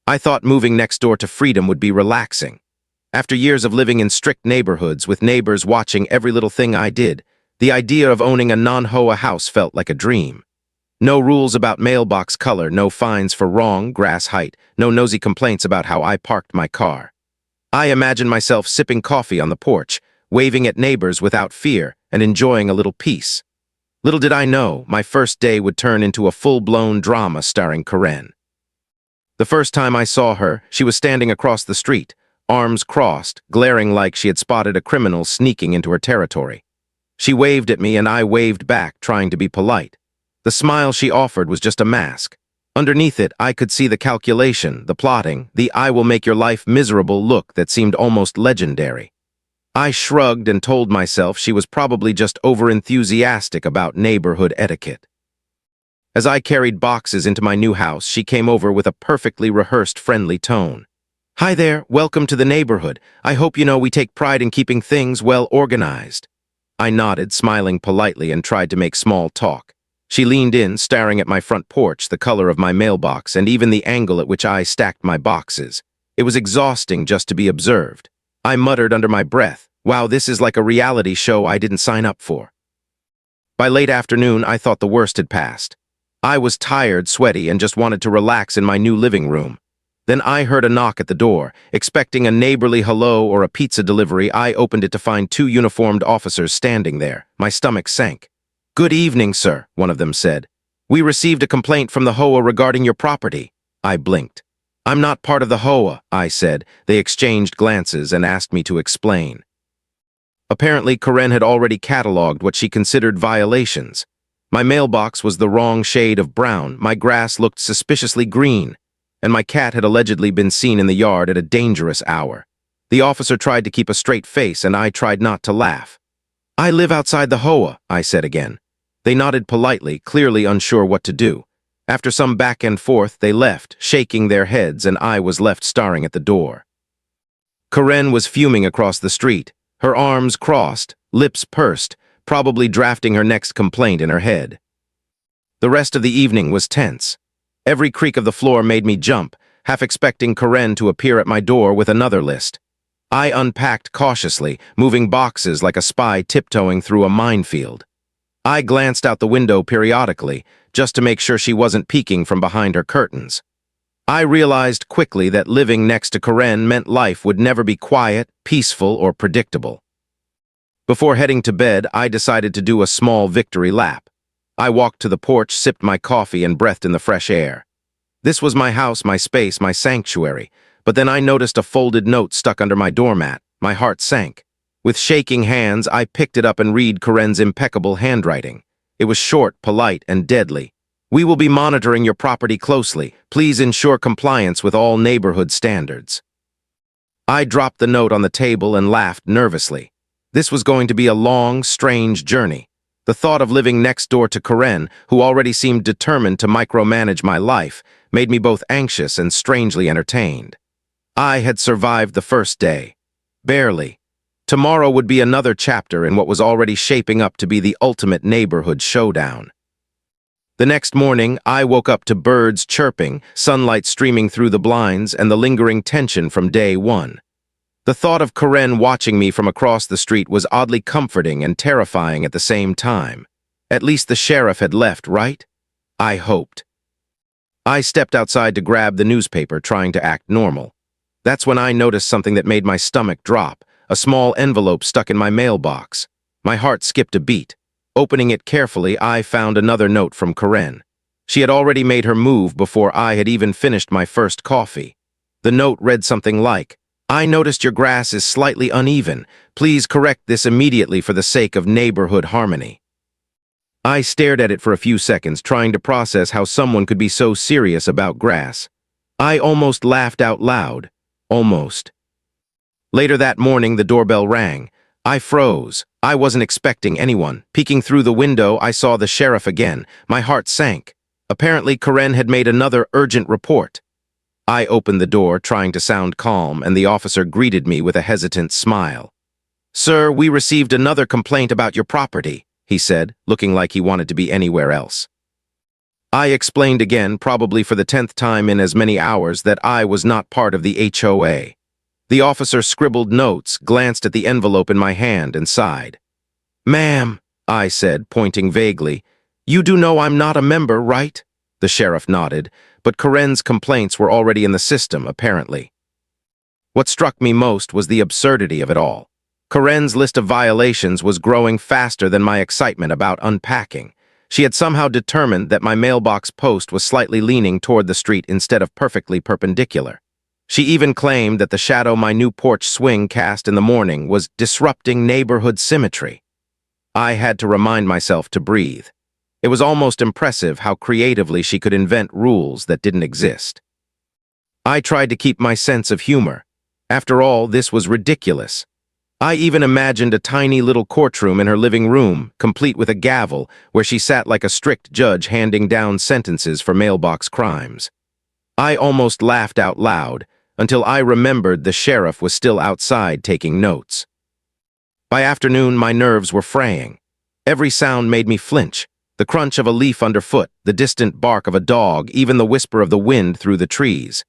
I thought moving next door to freedom would be relaxing. After years of living in strict neighborhoods with neighbors watching every little thing I did, the idea of owning a non-HOA house felt like a dream. No rules about mailbox color, no fines for wrong grass height, no nosy complaints about how I parked my car. I imagined myself sipping coffee on the porch, waving at neighbors without fear, and enjoying a little peace. Little did I know, my first day would turn into a full-blown drama starring Karen. The first time I saw her, she was standing across the street, arms crossed, glaring like she had spotted a criminal sneaking into her territory. She waved at me and I waved back, trying to be polite. The smile she offered was just a mask. Underneath it, I could see the calculation, the plotting, the "I will make your life miserable" look that seemed almost legendary. I shrugged and told myself she was probably just over-enthusiastic about neighborhood etiquette. As I carried boxes into my new house, she came over with a perfectly rehearsed friendly tone. "Hi there, welcome to the neighborhood. I hope you know we take pride in keeping things well organized." I nodded, smiling politely, and tried to make small talk. She leaned in, staring at my front porch, the color of my mailbox, and even the angle at which I stacked my boxes. It was exhausting just to be observed. I muttered under my breath, "Wow, this is like a reality show I didn't sign up for." By late afternoon, I thought the worst had passed. I was tired, sweaty, and just wanted to relax in my new living room. Then I heard a knock at the door. Expecting a neighborly hello or a pizza delivery, I opened it to find two uniformed officers standing there. My stomach sank. "Good evening, sir," one of them said. "We received a complaint from the HOA regarding your property." I blinked. "I'm not part of the HOA," I said. They exchanged glances and asked me to explain. Apparently, Karen had already cataloged what she considered violations. My mailbox was the wrong shade of brown, my grass looked suspiciously green, and my cat had allegedly been seen in the yard at a dangerous hour. The officer tried to keep a straight face, and I tried not to laugh. "I live outside the HOA," I said again. They nodded politely, clearly unsure what to do. After some back and forth, they left, shaking their heads, and I was left staring at the door. Karen was fuming across the street, her arms crossed, lips pursed, probably drafting her next complaint in her head. The rest of the evening was tense. Every creak of the floor made me jump, half expecting Karen to appear at my door with another list. I unpacked cautiously, moving boxes like a spy tiptoeing through a minefield. I glanced out the window periodically, just to make sure she wasn't peeking from behind her curtains. I realized quickly that living next to Karen meant life would never be quiet, peaceful, or predictable. Before heading to bed, I decided to do a small victory lap. I walked to the porch, sipped my coffee, and breathed in the fresh air. This was my house, my space, my sanctuary, but then I noticed a folded note stuck under my doormat. My heart sank. With shaking hands, I picked it up and read Karen's impeccable handwriting. It was short, polite, and deadly. "We will be monitoring your property closely. Please ensure compliance with all neighborhood standards." I dropped the note on the table and laughed nervously. This was going to be a long, strange journey. The thought of living next door to Karen, who already seemed determined to micromanage my life, made me both anxious and strangely entertained. I had survived the first day. Barely. Tomorrow would be another chapter in what was already shaping up to be the ultimate neighborhood showdown. The next morning, I woke up to birds chirping, sunlight streaming through the blinds, and the lingering tension from day one. The thought of Karen watching me from across the street was oddly comforting and terrifying at the same time. At least the sheriff had left, right? I hoped. I stepped outside to grab the newspaper, trying to act normal. That's when I noticed something that made my stomach drop. A small envelope stuck in my mailbox. My heart skipped a beat. Opening it carefully, I found another note from Karen. She had already made her move before I had even finished my first coffee. The note read something like, "I noticed your grass is slightly uneven. Please correct this immediately for the sake of neighborhood harmony." I stared at it for a few seconds, trying to process how someone could be so serious about grass. I almost laughed out loud. Almost. Later that morning, the doorbell rang. I froze. I wasn't expecting anyone. Peeking through the window, I saw the sheriff again. My heart sank. Apparently, Karen had made another urgent report. I opened the door, trying to sound calm, and the officer greeted me with a hesitant smile. "Sir, we received another complaint about your property," he said, looking like he wanted to be anywhere else. I explained again, probably for the 10th time in as many hours, that I was not part of the HOA. The officer scribbled notes, glanced at the envelope in my hand, and sighed. "Ma'am," I said, pointing vaguely, "you do know I'm not a member, right?" The sheriff nodded, but Karen's complaints were already in the system, apparently. What struck me most was the absurdity of it all. Karen's list of violations was growing faster than my excitement about unpacking. She had somehow determined that my mailbox post was slightly leaning toward the street instead of perfectly perpendicular. She even claimed that the shadow my new porch swing cast in the morning was disrupting neighborhood symmetry. I had to remind myself to breathe. It was almost impressive how creatively she could invent rules that didn't exist. I tried to keep my sense of humor. After all, this was ridiculous. I even imagined a tiny little courtroom in her living room, complete with a gavel, where she sat like a strict judge handing down sentences for mailbox crimes. I almost laughed out loud, until I remembered the sheriff was still outside taking notes. By afternoon, my nerves were fraying. Every sound made me flinch. The crunch of a leaf underfoot, the distant bark of a dog, even the whisper of the wind through the trees.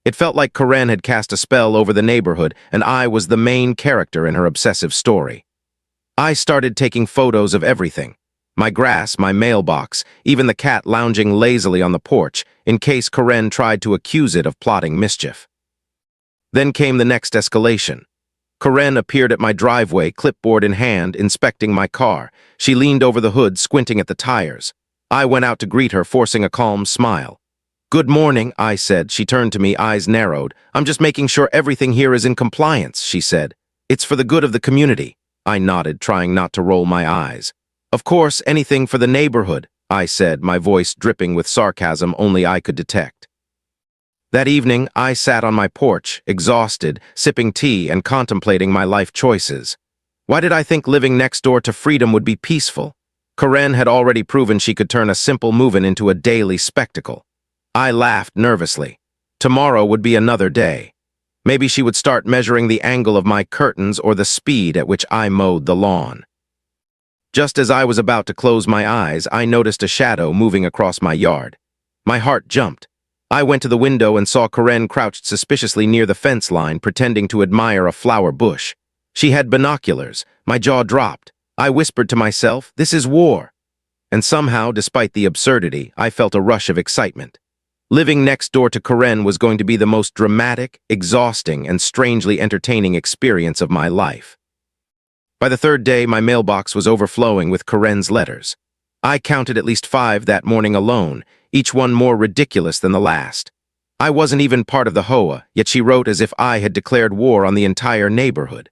It felt like Karen had cast a spell over the neighborhood, and I was the main character in her obsessive story. I started taking photos of everything. My grass, my mailbox, even the cat lounging lazily on the porch, in case Karen tried to accuse it of plotting mischief. Then came the next escalation. Karen appeared at my driveway, clipboard in hand, inspecting my car. She leaned over the hood, squinting at the tires. I went out to greet her, forcing a calm smile. "Good morning," I said. She turned to me, eyes narrowed. "I'm just making sure everything here is in compliance," she said. "It's for the good of the community." I nodded, trying not to roll my eyes. "Of course, anything for the neighborhood," I said, my voice dripping with sarcasm only I could detect. That evening, I sat on my porch, exhausted, sipping tea and contemplating my life choices. Why did I think living next door to freedom would be peaceful? Karen had already proven she could turn a simple move-in into a daily spectacle. I laughed nervously. Tomorrow would be another day. Maybe she would start measuring the angle of my curtains or the speed at which I mowed the lawn. Just as I was about to close my eyes, I noticed a shadow moving across my yard. My heart jumped. I went to the window and saw Karen crouched suspiciously near the fence line, pretending to admire a flower bush. She had binoculars. My jaw dropped. I whispered to myself, "This is war." And somehow, despite the absurdity, I felt a rush of excitement. Living next door to Karen was going to be the most dramatic, exhausting, and strangely entertaining experience of my life. By the third day, my mailbox was overflowing with Karen's letters. I counted at least 5 that morning alone, each one more ridiculous than the last. I wasn't even part of the HOA, yet she wrote as if I had declared war on the entire neighborhood.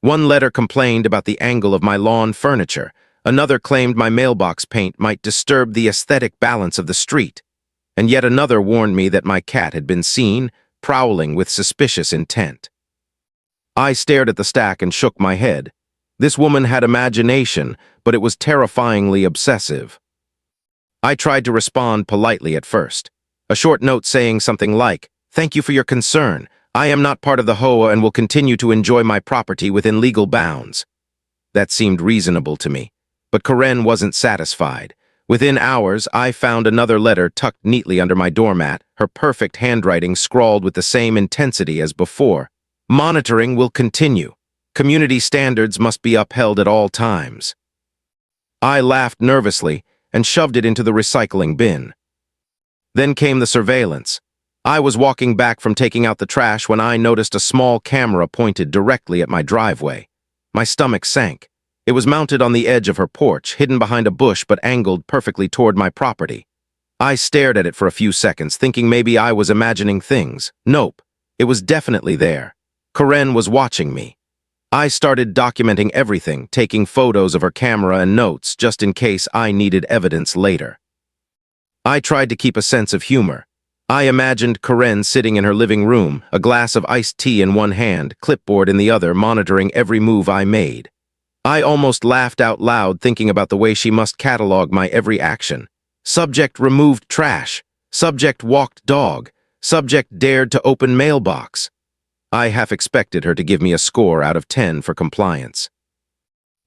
One letter complained about the angle of my lawn furniture. Another claimed my mailbox paint might disturb the aesthetic balance of the street. And yet another warned me that my cat had been seen, prowling with suspicious intent. I stared at the stack and shook my head. This woman had imagination, but it was terrifyingly obsessive. I tried to respond politely at first. A short note saying something like, "Thank you for your concern. I am not part of the HOA and will continue to enjoy my property within legal bounds." That seemed reasonable to me, but Karen wasn't satisfied. Within hours, I found another letter tucked neatly under my doormat, her perfect handwriting scrawled with the same intensity as before. "Monitoring will continue. Community standards must be upheld at all times." I laughed nervously and shoved it into the recycling bin. Then came the surveillance. I was walking back from taking out the trash when I noticed a small camera pointed directly at my driveway. My stomach sank. It was mounted on the edge of her porch, hidden behind a bush but angled perfectly toward my property. I stared at it for a few seconds, thinking maybe I was imagining things. Nope, it was definitely there. Karen was watching me. I started documenting everything, taking photos of her camera and notes, just in case I needed evidence later. I tried to keep a sense of humor. I imagined Karen sitting in her living room, a glass of iced tea in one hand, clipboard in the other, monitoring every move I made. I almost laughed out loud thinking about the way she must catalog my every action. Subject removed trash. Subject walked dog. Subject dared to open mailbox. I half expected her to give me a score out of 10 for compliance.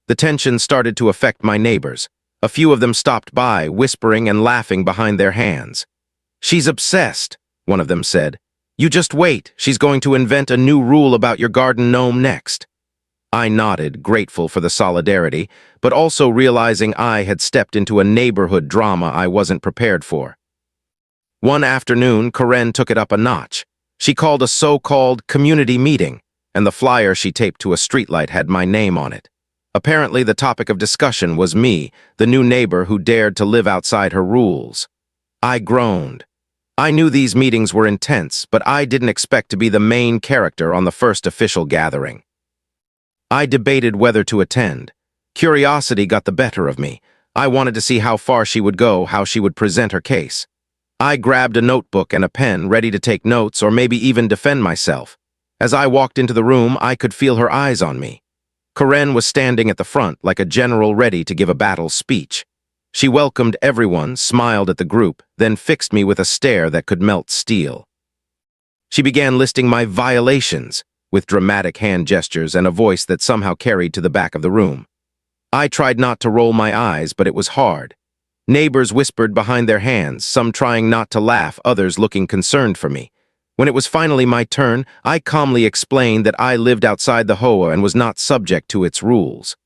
The tension started to affect my neighbors. A few of them stopped by, whispering and laughing behind their hands. "She's obsessed," one of them said. "You just wait, she's going to invent a new rule about your garden gnome next." I nodded, grateful for the solidarity, but also realizing I had stepped into a neighborhood drama I wasn't prepared for. One afternoon, Karen took it up a notch. She called a so-called community meeting, and the flyer she taped to a streetlight had my name on it. Apparently, the topic of discussion was me, the new neighbor who dared to live outside her rules. I groaned. I knew these meetings were intense, but I didn't expect to be the main character on the first official gathering. I debated whether to attend. Curiosity got the better of me. I wanted to see how far she would go, how she would present her case. I grabbed a notebook and a pen, ready to take notes or maybe even defend myself. As I walked into the room, I could feel her eyes on me. Karen was standing at the front like a general ready to give a battle speech. She welcomed everyone, smiled at the group, then fixed me with a stare that could melt steel. She began listing my violations, with dramatic hand gestures and a voice that somehow carried to the back of the room. I tried not to roll my eyes, but it was hard. Neighbors whispered behind their hands, some trying not to laugh, others looking concerned for me. When it was finally my turn, I calmly explained that I lived outside the HOA and was not subject to its rules.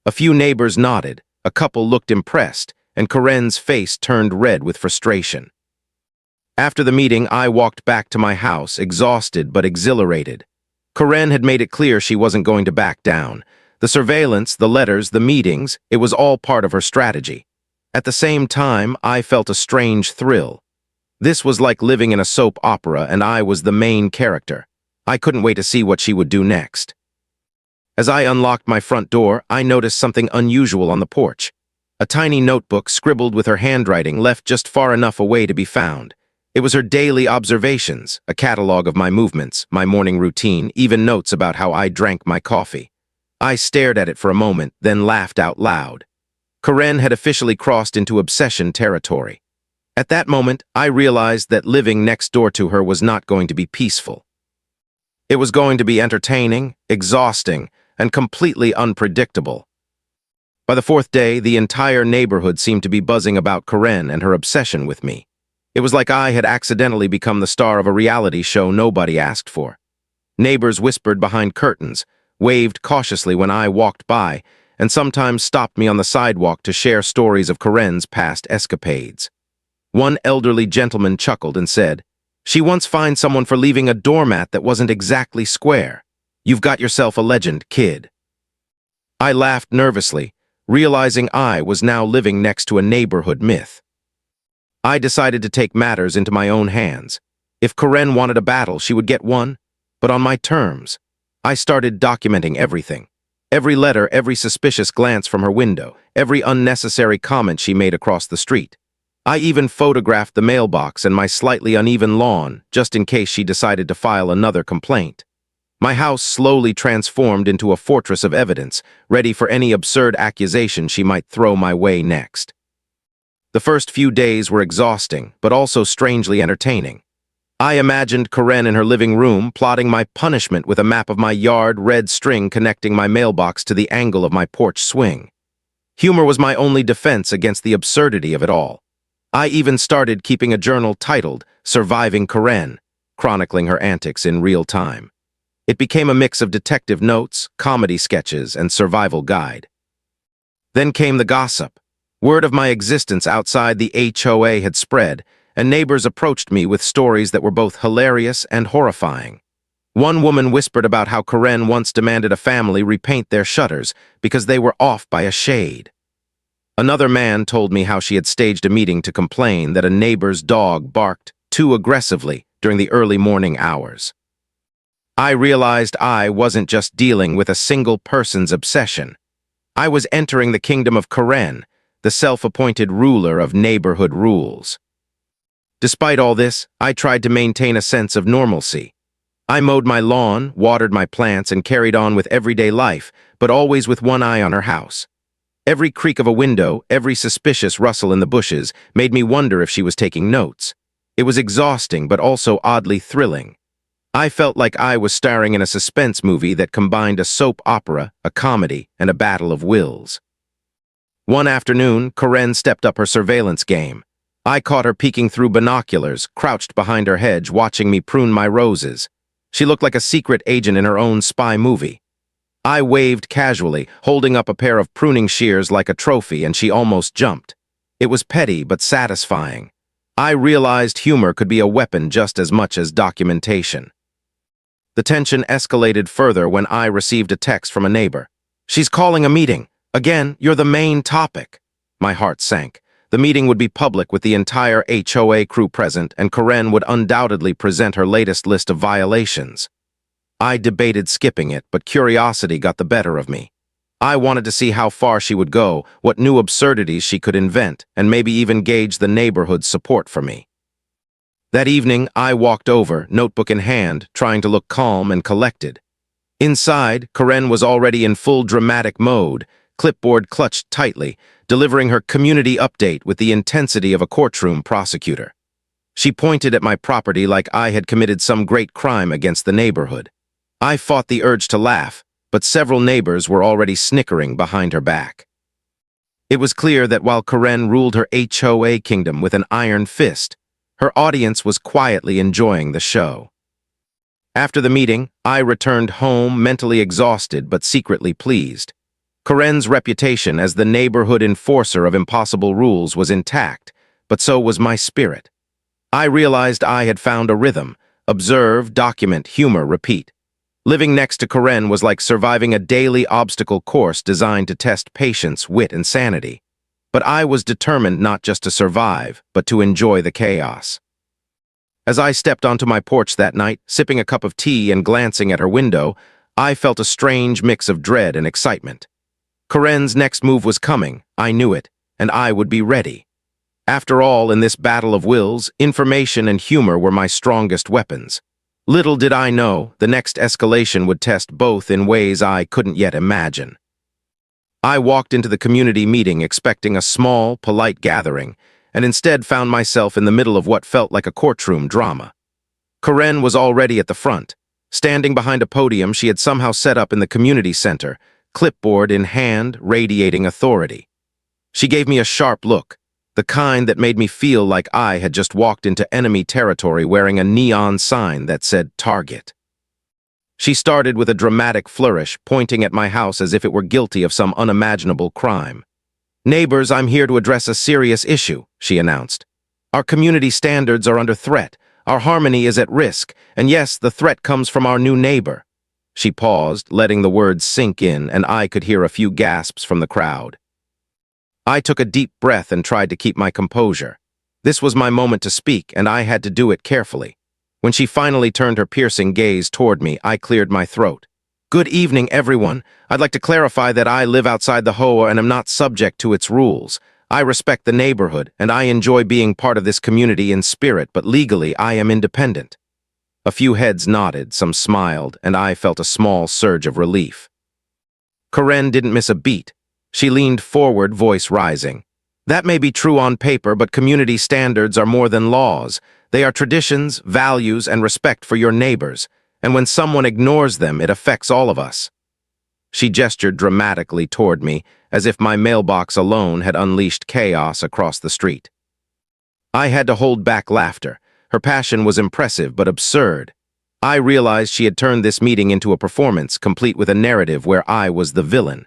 A few neighbors nodded, a couple looked impressed, and Karen's face turned red with frustration. After the meeting, I walked back to my house, exhausted but exhilarated. Karen had made it clear she wasn't going to back down. The surveillance, the letters, the meetings, it was all part of her strategy. At the same time, I felt a strange thrill. This was like living in a soap opera, and I was the main character. I couldn't wait to see what she would do next. As I unlocked my front door, I noticed something unusual on the porch. A tiny notebook scribbled with her handwriting left just far enough away to be found. It was her daily observations, a catalog of my movements, my morning routine, even notes about how I drank my coffee. I stared at it for a moment, then laughed out loud. Karen had officially crossed into obsession territory. At that moment, I realized that living next door to her was not going to be peaceful. It was going to be entertaining, exhausting, and completely unpredictable. By the fourth day, the entire neighborhood seemed to be buzzing about Karen and her obsession with me. It was like I had accidentally become the star of a reality show nobody asked for. Neighbors whispered behind curtains, waved cautiously when I walked by, and sometimes stopped me on the sidewalk to share stories of Karen's past escapades. One elderly gentleman chuckled and said, "She once fined someone for leaving a doormat that wasn't exactly square. You've got yourself a legend, kid." I laughed nervously, realizing I was now living next to a neighborhood myth. I decided to take matters into my own hands. If Karen wanted a battle, she would get one, but on my terms. I started documenting everything. Every letter, every suspicious glance from her window, every unnecessary comment she made across the street. I even photographed the mailbox and my slightly uneven lawn, just in case she decided to file another complaint. My house slowly transformed into a fortress of evidence, ready for any absurd accusation she might throw my way next. The first few days were exhausting, but also strangely entertaining. I imagined Karen in her living room, plotting my punishment with a map of my yard, red string connecting my mailbox to the angle of my porch swing. Humor was my only defense against the absurdity of it all. I even started keeping a journal titled Surviving Karen, chronicling her antics in real time. It became a mix of detective notes, comedy sketches, and survival guide. Then came the gossip. Word of my existence outside the HOA had spread, and neighbors approached me with stories that were both hilarious and horrifying. One woman whispered about how Karen once demanded a family repaint their shutters because they were off by a shade. Another man told me how she had staged a meeting to complain that a neighbor's dog barked too aggressively during the early morning hours. I realized I wasn't just dealing with a single person's obsession. I was entering the kingdom of Karen, the self-appointed ruler of neighborhood rules. Despite all this, I tried to maintain a sense of normalcy. I mowed my lawn, watered my plants, and carried on with everyday life, but always with one eye on her house. Every creak of a window, every suspicious rustle in the bushes made me wonder if she was taking notes. It was exhausting, but also oddly thrilling. I felt like I was starring in a suspense movie that combined a soap opera, a comedy, and a battle of wills. One afternoon, Karen stepped up her surveillance game. I caught her peeking through binoculars, crouched behind her hedge, watching me prune my roses. She looked like a secret agent in her own spy movie. I waved casually, holding up a pair of pruning shears like a trophy, and she almost jumped. It was petty but satisfying. I realized humor could be a weapon just as much as documentation. The tension escalated further when I received a text from a neighbor. "She's calling a meeting. Again, you're the main topic." My heart sank. The meeting would be public with the entire HOA crew present, and Karen would undoubtedly present her latest list of violations. I debated skipping it, but curiosity got the better of me. I wanted to see how far she would go, what new absurdities she could invent, and maybe even gauge the neighborhood's support for me. That evening, I walked over, notebook in hand, trying to look calm and collected. Inside, Karen was already in full dramatic mode, clipboard clutched tightly, delivering her community update with the intensity of a courtroom prosecutor. She pointed at my property like I had committed some great crime against the neighborhood. I fought the urge to laugh, but several neighbors were already snickering behind her back. It was clear that while Karen ruled her HOA kingdom with an iron fist, her audience was quietly enjoying the show. After the meeting, I returned home mentally exhausted but secretly pleased. Karen's reputation as the neighborhood enforcer of impossible rules was intact, but so was my spirit. I realized I had found a rhythm: observe, document, humor, repeat. Living next to Karen was like surviving a daily obstacle course designed to test patience, wit, and sanity. But I was determined not just to survive, but to enjoy the chaos. As I stepped onto my porch that night, sipping a cup of tea and glancing at her window, I felt a strange mix of dread and excitement. Karen's next move was coming, I knew it, and I would be ready. After all, in this battle of wills, information and humor were my strongest weapons. Little did I know, the next escalation would test both in ways I couldn't yet imagine. I walked into the community meeting expecting a small, polite gathering, and instead found myself in the middle of what felt like a courtroom drama. Karen was already at the front. Standing behind a podium she had somehow set up in the community center, clipboard in hand, radiating authority. She gave me a sharp look, the kind that made me feel like I had just walked into enemy territory wearing a neon sign that said "Target." She started with a dramatic flourish, pointing at my house as if it were guilty of some unimaginable crime. "Neighbors, I'm here to address a serious issue," she announced. "Our community standards are under threat, our harmony is at risk, and yes, the threat comes from our new neighbor." She paused, letting the words sink in, and I could hear a few gasps from the crowd. I took a deep breath and tried to keep my composure. This was my moment to speak, and I had to do it carefully. When she finally turned her piercing gaze toward me, I cleared my throat. "Good evening, everyone. I'd like to clarify that I live outside the HOA and am not subject to its rules. I respect the neighborhood, and I enjoy being part of this community in spirit, but legally I am independent." A few heads nodded, some smiled, and I felt a small surge of relief. Karen didn't miss a beat. She leaned forward, voice rising. "That may be true on paper, but community standards are more than laws. They are traditions, values, and respect for your neighbors, and when someone ignores them, it affects all of us." She gestured dramatically toward me, as if my mailbox alone had unleashed chaos across the street. I had to hold back laughter. Her passion was impressive but absurd. I realized she had turned this meeting into a performance, complete with a narrative where I was the villain.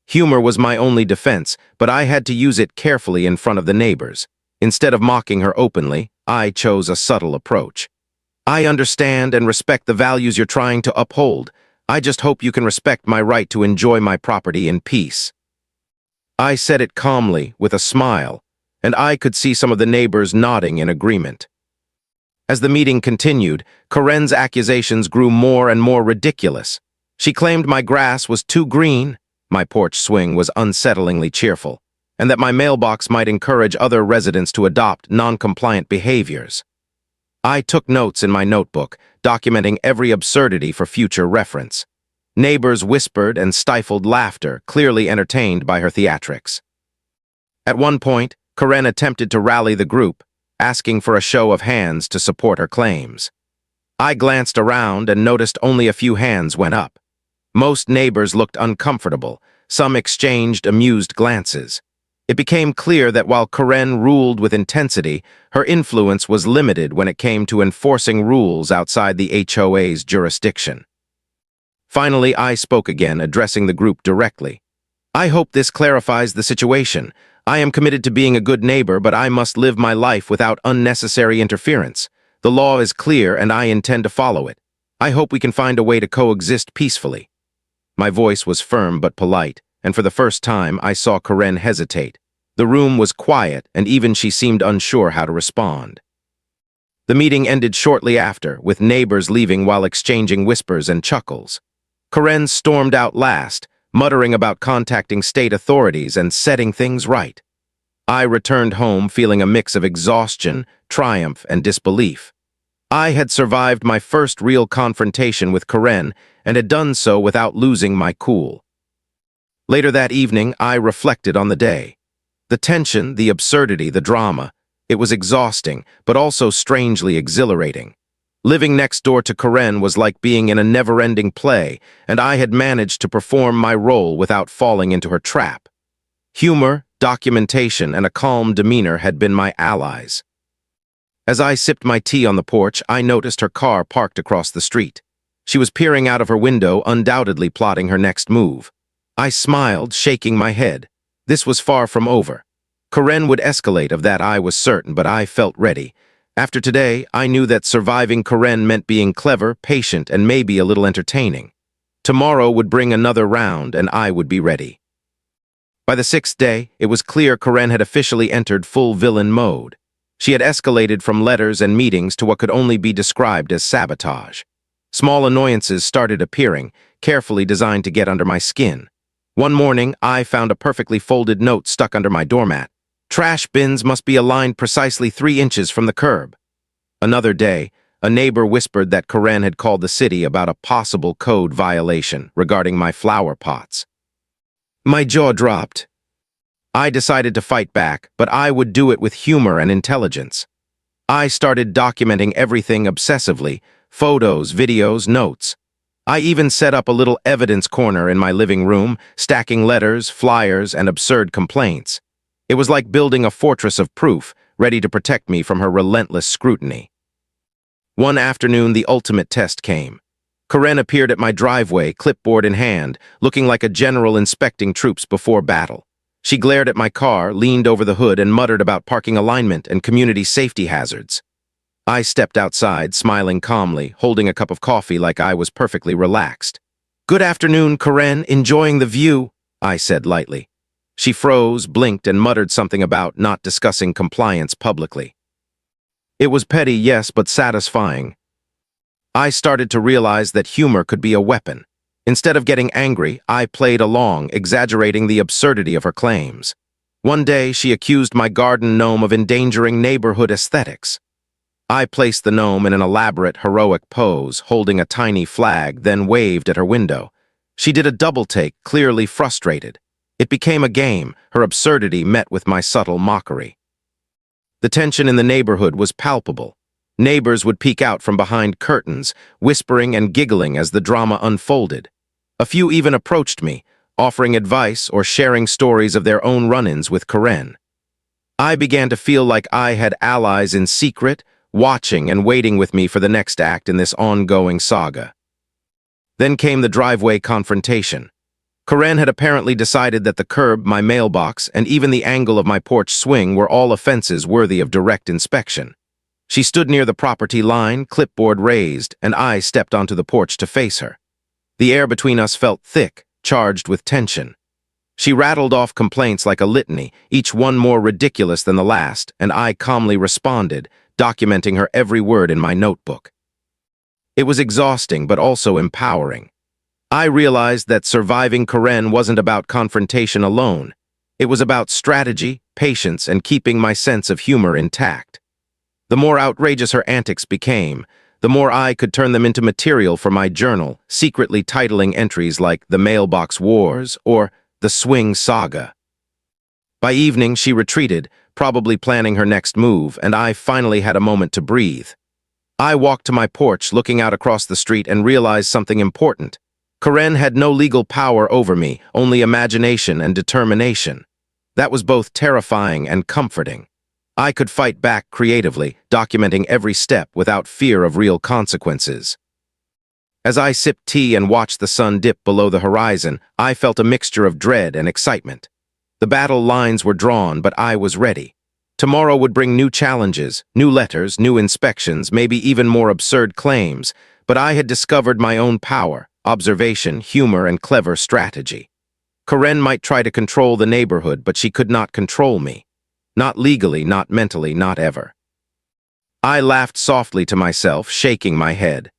Humor was my only defense, but I had to use it carefully in front of the neighbors. Instead of mocking her openly, I chose a subtle approach. "I understand and respect the values you're trying to uphold. I just hope you can respect my right to enjoy my property in peace." I said it calmly, with a smile, and I could see some of the neighbors nodding in agreement. As the meeting continued, Karen's accusations grew more and more ridiculous. She claimed my grass was too green, my porch swing was unsettlingly cheerful, and that my mailbox might encourage other residents to adopt non-compliant behaviors. I took notes in my notebook, documenting every absurdity for future reference. Neighbors whispered and stifled laughter, clearly entertained by her theatrics. At one point, Karen attempted to rally the group, asking for a show of hands to support her claims. I glanced around and noticed only a few hands went up. Most neighbors looked uncomfortable. Some exchanged amused glances. It became clear that while Karen ruled with intensity, her influence was limited when it came to enforcing rules outside the HOA's jurisdiction. Finally, I spoke again, addressing the group directly. I hope this clarifies the situation. I am committed to being a good neighbor, but I must live my life without unnecessary interference. The law is clear, and I intend to follow it. I hope we can find a way to coexist peacefully. My voice was firm but polite, and for the first time, I saw Karen hesitate. The room was quiet, and even she seemed unsure how to respond. The meeting ended shortly after, with neighbors leaving while exchanging whispers and chuckles. Karen stormed out last, muttering about contacting state authorities and setting things right. I returned home feeling a mix of exhaustion, triumph, and disbelief. I had survived my first real confrontation with Karen and had done so without losing my cool. Later that evening, I reflected on the day. The tension, the absurdity, the drama. It was exhausting, but also strangely exhilarating. Living next door to Karen was like being in a never-ending play, and I had managed to perform my role without falling into her trap. Humor, documentation, and a calm demeanor had been my allies. As I sipped my tea on the porch, I noticed her car parked across the street. She was peering out of her window, undoubtedly plotting her next move. I smiled, shaking my head. This was far from over. Karen would escalate, of that I was certain, but I felt ready. After today, I knew that surviving Karen meant being clever, patient, and maybe a little entertaining. Tomorrow would bring another round, and I would be ready. By the 6th day, it was clear Karen had officially entered full villain mode. She had escalated from letters and meetings to what could only be described as sabotage. Small annoyances started appearing, carefully designed to get under my skin. One morning, I found a perfectly folded note stuck under my doormat. Trash bins must be aligned precisely 3 inches from the curb. Another day, a neighbor whispered that Karen had called the city about a possible code violation regarding my flower pots. My jaw dropped. I decided to fight back, but I would do it with humor and intelligence. I started documenting everything obsessively, photos, videos, notes. I even set up a little evidence corner in my living room, stacking letters, flyers, and absurd complaints. It was like building a fortress of proof, ready to protect me from her relentless scrutiny. One afternoon, the ultimate test came. Karen appeared at my driveway, clipboard in hand, looking like a general inspecting troops before battle. She glared at my car, leaned over the hood, and muttered about parking alignment and community safety hazards. I stepped outside, smiling calmly, holding a cup of coffee like I was perfectly relaxed. "Good afternoon, Karen, enjoying the view," I said lightly. She froze, blinked, and muttered something about not discussing compliance publicly. It was petty, yes, but satisfying. I started to realize that humor could be a weapon. Instead of getting angry, I played along, exaggerating the absurdity of her claims. One day, she accused my garden gnome of endangering neighborhood aesthetics. I placed the gnome in an elaborate, heroic pose, holding a tiny flag, then waved at her window. She did a double-take, clearly frustrated. It became a game, her absurdity met with my subtle mockery. The tension in the neighborhood was palpable. Neighbors would peek out from behind curtains, whispering and giggling as the drama unfolded. A few even approached me, offering advice or sharing stories of their own run-ins with Karen. I began to feel like I had allies in secret, watching and waiting with me for the next act in this ongoing saga. Then came the driveway confrontation. Karen had apparently decided that the curb, my mailbox, and even the angle of my porch swing were all offenses worthy of direct inspection. She stood near the property line, clipboard raised, and I stepped onto the porch to face her. The air between us felt thick, charged with tension. She rattled off complaints like a litany, each one more ridiculous than the last, and I calmly responded, documenting her every word in my notebook. It was exhausting, but also empowering. I realized that surviving Karen wasn't about confrontation alone. It was about strategy, patience, and keeping my sense of humor intact. The more outrageous her antics became, the more I could turn them into material for my journal, secretly titling entries like The Mailbox Wars or The Swing Saga. By evening, she retreated, probably planning her next move, and I finally had a moment to breathe. I walked to my porch, looking out across the street, and realized something important. Karen had no legal power over me, only imagination and determination. That was both terrifying and comforting. I could fight back creatively, documenting every step without fear of real consequences. As I sipped tea and watched the sun dip below the horizon, I felt a mixture of dread and excitement. The battle lines were drawn, but I was ready. Tomorrow would bring new challenges, new letters, new inspections, maybe even more absurd claims, but I had discovered my own power, observation, humor, and clever strategy. Karen might try to control the neighborhood, but she could not control me. Not legally, not mentally, not ever. I laughed softly to myself, shaking my head.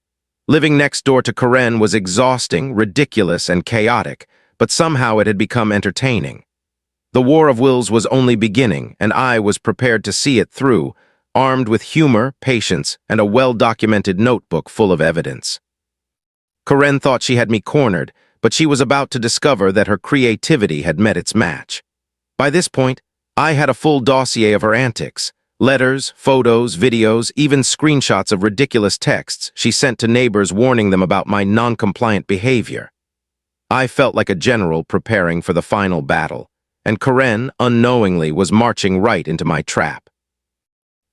Living next door to Karen was exhausting, ridiculous, and chaotic, but somehow it had become entertaining. The War of Wills was only beginning, and I was prepared to see it through, armed with humor, patience, and a well-documented notebook full of evidence. Karen thought she had me cornered, but she was about to discover that her creativity had met its match. By this point, I had a full dossier of her antics. Letters, photos, videos, even screenshots of ridiculous texts she sent to neighbors warning them about my non-compliant behavior. I felt like a general preparing for the final battle, and Karen, unknowingly, was marching right into my trap.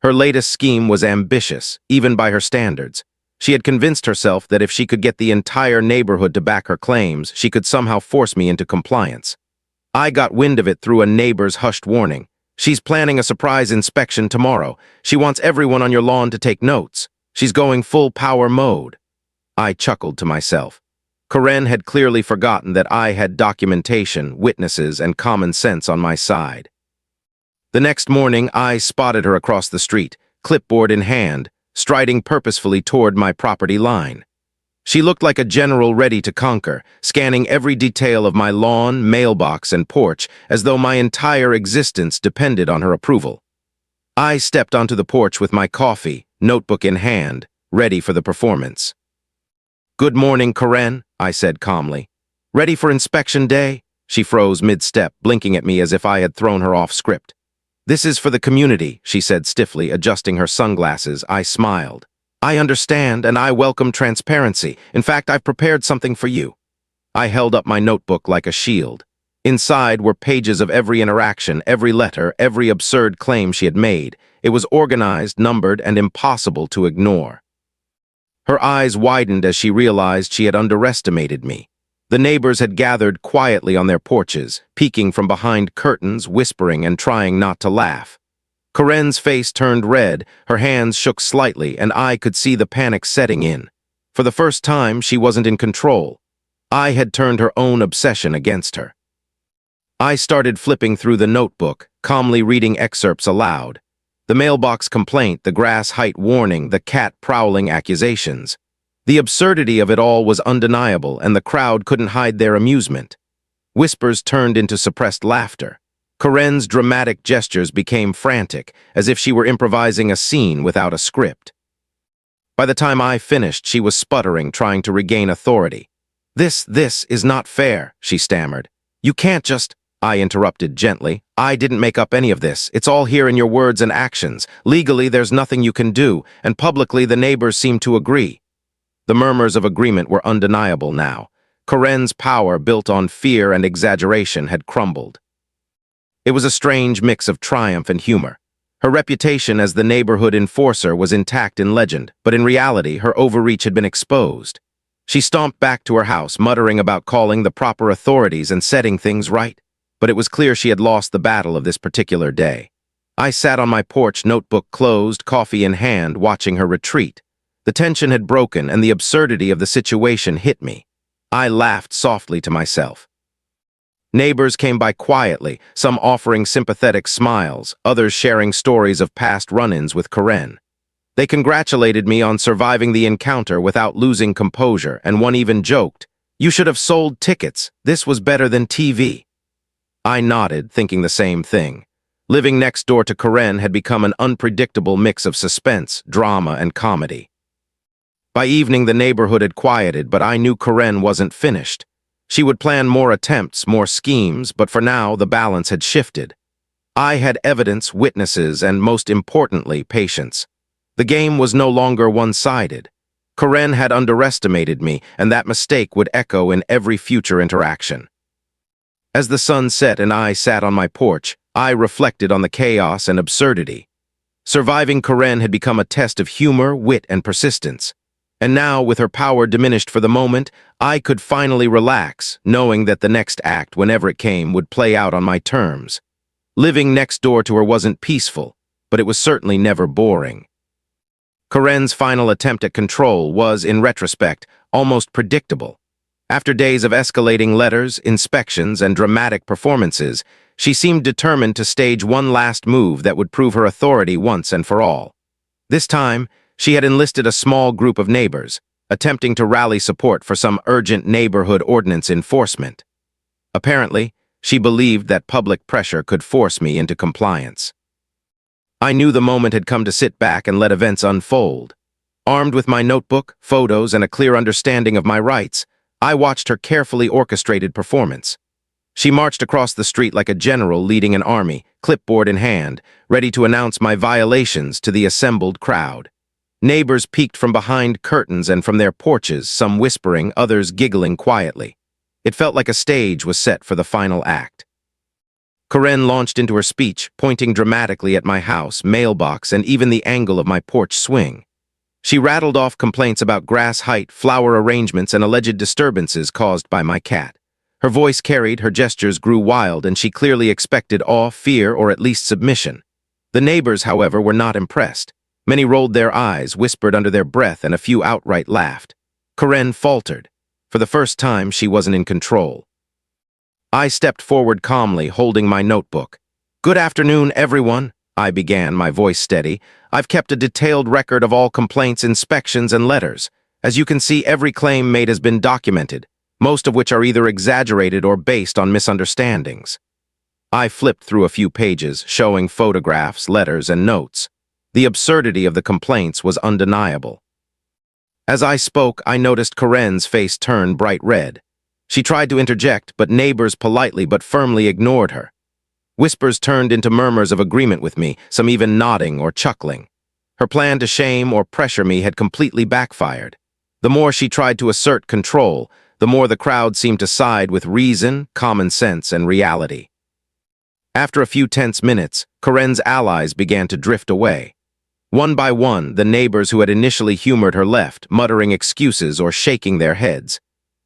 Her latest scheme was ambitious, even by her standards. She had convinced herself that if she could get the entire neighborhood to back her claims, she could somehow force me into compliance. I got wind of it through a neighbor's hushed warning. "She's planning a surprise inspection tomorrow. She wants everyone on your lawn to take notes. She's going full power mode." I chuckled to myself. Karen had clearly forgotten that I had documentation, witnesses, and common sense on my side. The next morning, I spotted her across the street, clipboard in hand, striding purposefully toward my property line. She looked like a general ready to conquer, scanning every detail of my lawn, mailbox, and porch as though my entire existence depended on her approval. I stepped onto the porch with my coffee, notebook in hand, ready for the performance. "Good morning, Karen," I said calmly. "Ready for inspection day?" She froze mid-step, blinking at me as if I had thrown her off script. "This is for the community," she said stiffly, adjusting her sunglasses. I smiled. "I understand, and I welcome transparency. In fact, I've prepared something for you." I held up my notebook like a shield. Inside were pages of every interaction, every letter, every absurd claim she had made. It was organized, numbered, and impossible to ignore. Her eyes widened as she realized she had underestimated me. The neighbors had gathered quietly on their porches, peeking from behind curtains, whispering and trying not to laugh. Karen's face turned red, her hands shook slightly, and I could see the panic setting in. For the first time, she wasn't in control. I had turned her own obsession against her. I started flipping through the notebook, calmly reading excerpts aloud. The mailbox complaint, the grass height warning, the cat prowling accusations. The absurdity of it all was undeniable, and the crowd couldn't hide their amusement. Whispers turned into suppressed laughter. Karen's dramatic gestures became frantic, as if she were improvising a scene without a script. By the time I finished, she was sputtering, trying to regain authority. This is not fair," she stammered. "You can't just—" I interrupted gently. "I didn't make up any of this. It's all here in your words and actions. Legally, there's nothing you can do, and publicly the neighbors seem to agree." The murmurs of agreement were undeniable now. Karen's power, built on fear and exaggeration, had crumbled. It was a strange mix of triumph and humor. Her reputation as the neighborhood enforcer was intact in legend, but in reality, her overreach had been exposed. She stomped back to her house, muttering about calling the proper authorities and setting things right. But it was clear she had lost the battle of this particular day. I sat on my porch, notebook closed, coffee in hand, watching her retreat. The tension had broken, and the absurdity of the situation hit me. I laughed softly to myself. Neighbors came by quietly, some offering sympathetic smiles, others sharing stories of past run-ins with Karen. They congratulated me on surviving the encounter without losing composure, and one even joked, "You should have sold tickets. This was better than TV." I nodded, thinking the same thing. Living next door to Karen had become an unpredictable mix of suspense, drama, and comedy. By evening, the neighborhood had quieted, but I knew Karen wasn't finished. She would plan more attempts, more schemes, but for now, the balance had shifted. I had evidence, witnesses, and most importantly, patience. The game was no longer one-sided. Karen had underestimated me, and that mistake would echo in every future interaction. As the sun set and I sat on my porch, I reflected on the chaos and absurdity. Surviving Karen had become a test of humor, wit, and persistence. And now, with her power diminished for the moment, I could finally relax, knowing that the next act, whenever it came, would play out on my terms. Living next door to her wasn't peaceful, but it was certainly never boring. Karen's final attempt at control was, in retrospect, almost predictable. After days of escalating letters, inspections, and dramatic performances, she seemed determined to stage one last move that would prove her authority once and for all. This time, she had enlisted a small group of neighbors, attempting to rally support for some urgent neighborhood ordinance enforcement. Apparently, she believed that public pressure could force me into compliance. I knew the moment had come to sit back and let events unfold. Armed with my notebook, photos, and a clear understanding of my rights, I watched her carefully orchestrated performance. She marched across the street like a general leading an army, clipboard in hand, ready to announce my violations to the assembled crowd. Neighbors peeked from behind curtains and from their porches, some whispering, others giggling quietly. It felt like a stage was set for the final act. Karen launched into her speech, pointing dramatically at my house, mailbox, and even the angle of my porch swing. She rattled off complaints about grass height, flower arrangements, and alleged disturbances caused by my cat. Her voice carried, her gestures grew wild, and she clearly expected awe, fear, or at least submission. The neighbors, however, were not impressed. Many rolled their eyes, whispered under their breath, and a few outright laughed. Karen faltered. For the first time, she wasn't in control. I stepped forward calmly, holding my notebook. "Good afternoon, everyone," I began, my voice steady. "I've kept a detailed record of all complaints, inspections, and letters. As you can see, every claim made has been documented, most of which are either exaggerated or based on misunderstandings." I flipped through a few pages, showing photographs, letters, and notes. The absurdity of the complaints was undeniable. As I spoke, I noticed Karen's face turn bright red. She tried to interject, but neighbors politely but firmly ignored her. Whispers turned into murmurs of agreement with me, some even nodding or chuckling. Her plan to shame or pressure me had completely backfired. The more she tried to assert control, the more the crowd seemed to side with reason, common sense, and reality. After a few tense minutes, Karen's allies began to drift away. One by one, the neighbors who had initially humored her left, muttering excuses or shaking their heads.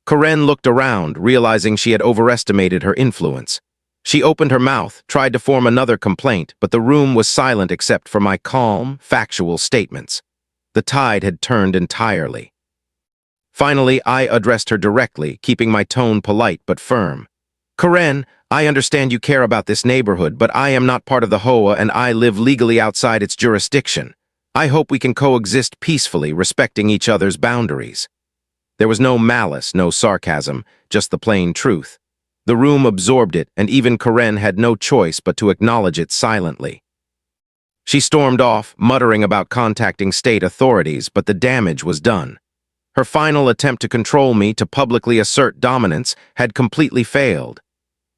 Karen looked around, realizing she had overestimated her influence. She opened her mouth, tried to form another complaint, but the room was silent except for my calm, factual statements. The tide had turned entirely. Finally, I addressed her directly, keeping my tone polite but firm. "Karen, I understand you care about this neighborhood, but I am not part of the HOA and I live legally outside its jurisdiction. I hope we can coexist peacefully, respecting each other's boundaries." There was no malice, no sarcasm, just the plain truth. The room absorbed it, and even Karen had no choice but to acknowledge it silently. She stormed off, muttering about contacting state authorities, but the damage was done. Her final attempt to control me, to publicly assert dominance, had completely failed.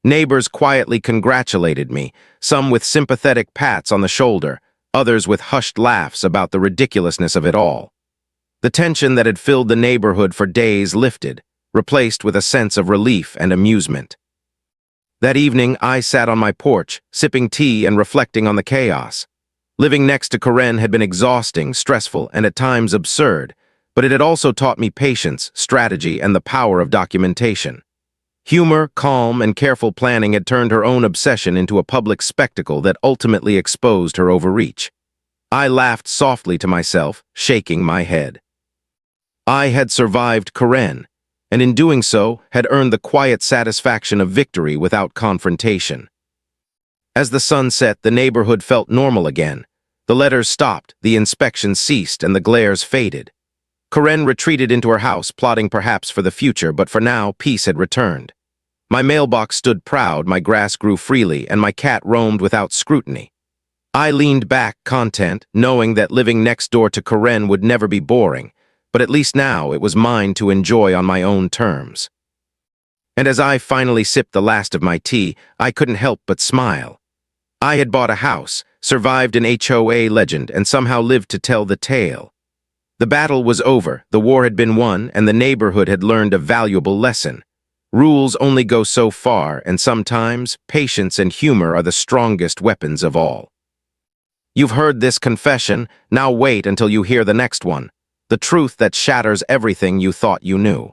Neighbors quietly congratulated me, some with sympathetic pats on the shoulder, others with hushed laughs about the ridiculousness of it all. The tension that had filled the neighborhood for days lifted, replaced with a sense of relief and amusement. That evening, I sat on my porch, sipping tea and reflecting on the chaos. Living next to Karen had been exhausting, stressful, and at times absurd, but it had also taught me patience, strategy, and the power of documentation. Humor, calm, and careful planning had turned her own obsession into a public spectacle that ultimately exposed her overreach. I laughed softly to myself, shaking my head. I had survived Karen, and in doing so, had earned the quiet satisfaction of victory without confrontation. As the sun set, the neighborhood felt normal again. The letters stopped, the inspections ceased, and the glares faded. Karen retreated into her house, plotting perhaps for the future, but for now, peace had returned. My mailbox stood proud, my grass grew freely, and my cat roamed without scrutiny. I leaned back, content, knowing that living next door to Karen would never be boring, but at least now it was mine to enjoy on my own terms. And as I finally sipped the last of my tea, I couldn't help but smile. I had bought a house, survived an HOA legend, and somehow lived to tell the tale. The battle was over, the war had been won, and the neighborhood had learned a valuable lesson. Rules only go so far, and sometimes patience and humor are the strongest weapons of all. You've heard this confession, now wait until you hear the next one. The truth that shatters everything you thought you knew.